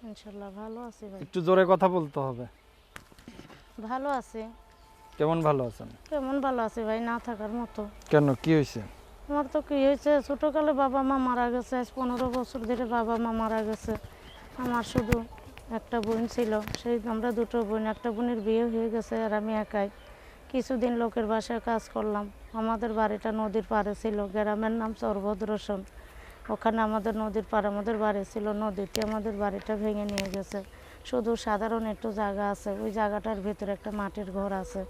ইনশাআল্লাহ ভালো আছি ভাই। একটু জোরে কথা বলতে হবে। ভালো আছি। কেমন ভালো আছেন? কেমন ভালো আছি ভাই, না থাকার মতো। কেন, কি হয়েছে? আমার তো কি হয়েছে, ছোটকালে বাবা মা মারা গেছে, আজ 15 বছর ধরে বাবা মা মারা গেছে। আমার শুধু একটা বোন ছিল, সেই আমরা দুটো বোন, একটা বোনের বিয়ে হয়ে গেছে আর আমি একাই। কিছুদিন লোকের বাসায় কাজ করলাম। আমাদের বাড়িটা নদীর পাড়ে ছিল, গ্রামের নাম চরভদ্রসন। ওখানে আমাদের নদীর পাড়ে আমাদের বাড়ি ছিল, নদীতে আমাদের বাড়িটা ভেঙে নিয়ে গেছে। শুধু সাধারণ একটু জায়গা আছে, ওই জায়গাটার ভিতরে একটা মাটির ঘর আছে।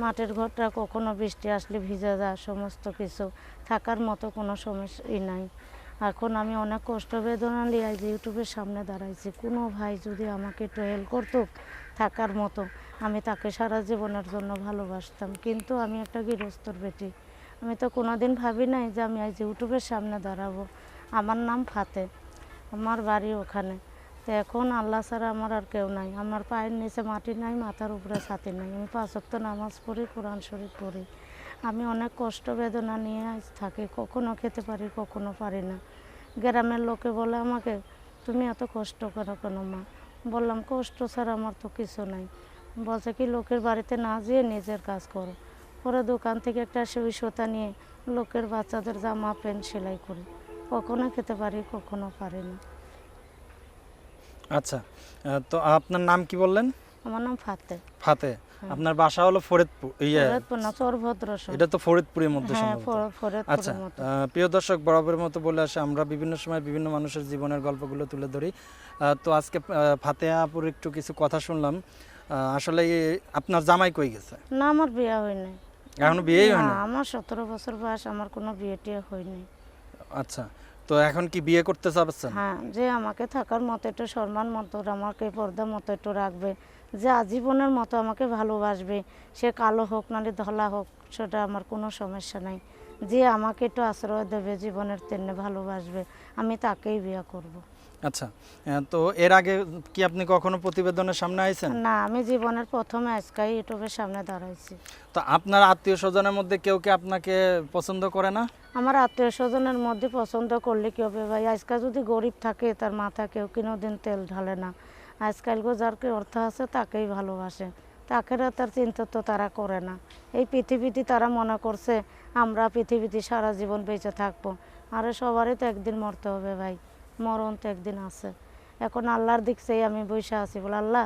মাটির ঘরটা কখনো বৃষ্টি আসলে ভিজে যায়, সমস্ত কিছু থাকার মতো কোনো সমস্যাই নাই। এখন আমি অনেক কষ্ট বেদনা নিয়ে যে ইউটিউবের সামনে দাঁড়াইছি, কোনো ভাই যদি আমাকে একটু হেল্প করতো থাকার মতো, আমি তাকে সারা জীবনের জন্য ভালোবাসতাম। কিন্তু আমি একটা গৃহস্থর বেটি, আমি তো কোনোদিন ভাবি নাই যে আমি আজ ইউটিউবের সামনে দাঁড়াবো। আমার নাম ফাতে, আমার বাড়ি ওখানে। তো এখন আল্লাহ ছাড়া আমার আর কেউ নাই। আমার পায়ের নিচে মাটি নাই, মাথার উপরে ছাতি নাই। আমি 5 ওয়াক্ত নামাজ পড়ি, কোরআন শরীফ পড়ি। আমি অনেক কষ্ট বেদনা নিয়ে আজ থাকি, কখনো খেতে পারি, কখনো পারি না। গ্রামের লোকে বলে আমাকে, তুমি এত কষ্ট করো কেন মা? বললাম, কষ্ট ছাড়া আমার তো কিছু নাই। বলছে কি, লোকের বাড়িতে না যেয়ে নিজের কাজ করো। পরে দোকান থেকে একটা সুই সুতা নিয়ে লোকের বাচ্চাদের জামা প্যান্ট সেলাই করি। কখনো খেতে পারি, কখনো পারি না। আচ্ছা, তো আপনার নাম কি বললেন? আমার নাম ফাতে। ফাতে। আপনার বাসা হলো ফরিদপুর, ফরিদপুর না, চরভদ্রসন। এটা তো ফরিদপুরের মধ্যে হ্যাঁ, সম্ভবত। আচ্ছা, ফরিদপুরের মতো। প্রিয় দর্শক, বরাবরের মতো বলে আসে, আমরা বিভিন্ন সময় বিভিন্ন মানুষের জীবনের গল্পগুলো তুলে ধরি। তো আজকে ফাতেহা আপুর একটু কিছু কথা শুনলাম। আসলে আপনার জামাই কই গেছে? না, আমার বিয়ে হয় নাই। এখনো বিয়েই হয় না, না? আমার 17 বছর বয়স, আমার কোনো বিয়ে টিয়ে হয়নি। আচ্ছা, তো এখন কি বিয়ে করতে চাচ্ছেন? হ্যাঁ, যে আমাকে থাকার মতো একটু সম্মান মতো, আমাকে পর্দা মতো একটু রাখবে, যে আজীবনের মতো আমাকে ভালোবাসবে, সে কালো হোক নাহলে ধলা হোক, সেটা আমার কোনো সমস্যা নাই। যে আমাকে একটু আশ্রয় দেবে, জীবনের তেমনি ভালোবাসবে, আমি তাকেই বিয়ে করব। আচ্ছা, তো এর আগে কি আপনি কখনো প্রতিবেদনের সামনে আইছেন? না, আমি জীবনের প্রথমে আজকাই ইউটিউবের সামনে দাঁড়াইছি। তো আপনার আত্মীয় স্বজনের মধ্যে কেউ কি আপনাকে পছন্দ করে না? আমার আত্মীয় স্বজনের মধ্যে পছন্দ করলে কি হবে ভাই? আজকাল যদি গরিব থাকে, তার মাথা কেউ কোনোদিন তেল ঢালে না। আজকাল যার কি অর্থ আছে তাকেই ভালোবাসে, তাকে তার চিন্তা তো তারা করে না। এই পৃথিবীতে তারা মনে করছে আমরা পৃথিবীতে সারা জীবন বেঁচে থাকবো। আরে সবারই তো একদিন মরতে হবে ভাই, মরণ তো একদিন আছে। এখন আল্লাহর দিক চেয়ে আমি বসে আছি, বলে আল্লাহ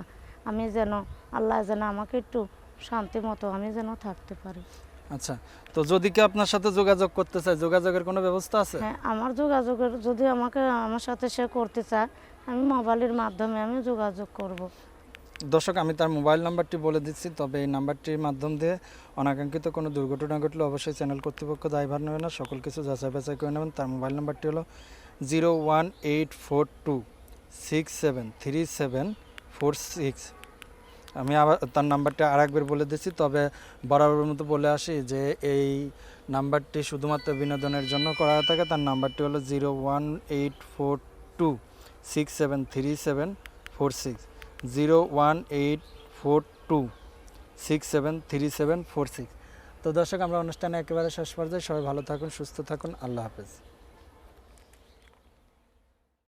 আমি যেন, আল্লাহ যেন আমাকে একটু শান্তি মতো আমি যেন থাকতে পারি। আচ্ছা, তো যদি কেউ আপনার সাথে যোগাযোগ করতে চায়, যোগাযোগের কোনো ব্যবস্থা আছে? হ্যাঁ, আমার যোগাযোগের যদি আমার সাথে সে করতে চায়, আমি মোবাইলের মাধ্যমে আমি যোগাযোগ করব। দর্শক, আমি তার মোবাইল নাম্বারটি বলে দিচ্ছি, তবে এই নাম্বারটির মাধ্যম দিয়ে অনাকাঙ্ক্ষিত কোনো দুর্ঘটনা ঘটলে অবশ্যই চ্যানেল কর্তৃপক্ষ দায়ভার নেবে না, সকল কিছু যাচাই বাছাই করে নেবেন। তার মোবাইল নাম্বারটি হলো 01842673746। আমি আবার তার নাম্বারটি আরেকবার বলে দিচ্ছি, তবে বরাবরের মতো বলে আসি যে এই নাম্বারটি শুধুমাত্র বিনোদনের জন্য করা হয়ে থাকে। তার নাম্বারটি হলো 01842673746, 01842673746। তো দর্শক, আমরা অনুষ্ঠানে একেবারে শেষ পর্যায়ে, সবাই ভালো থাকুন, সুস্থ থাকুন, আল্লাহ হাফেজ।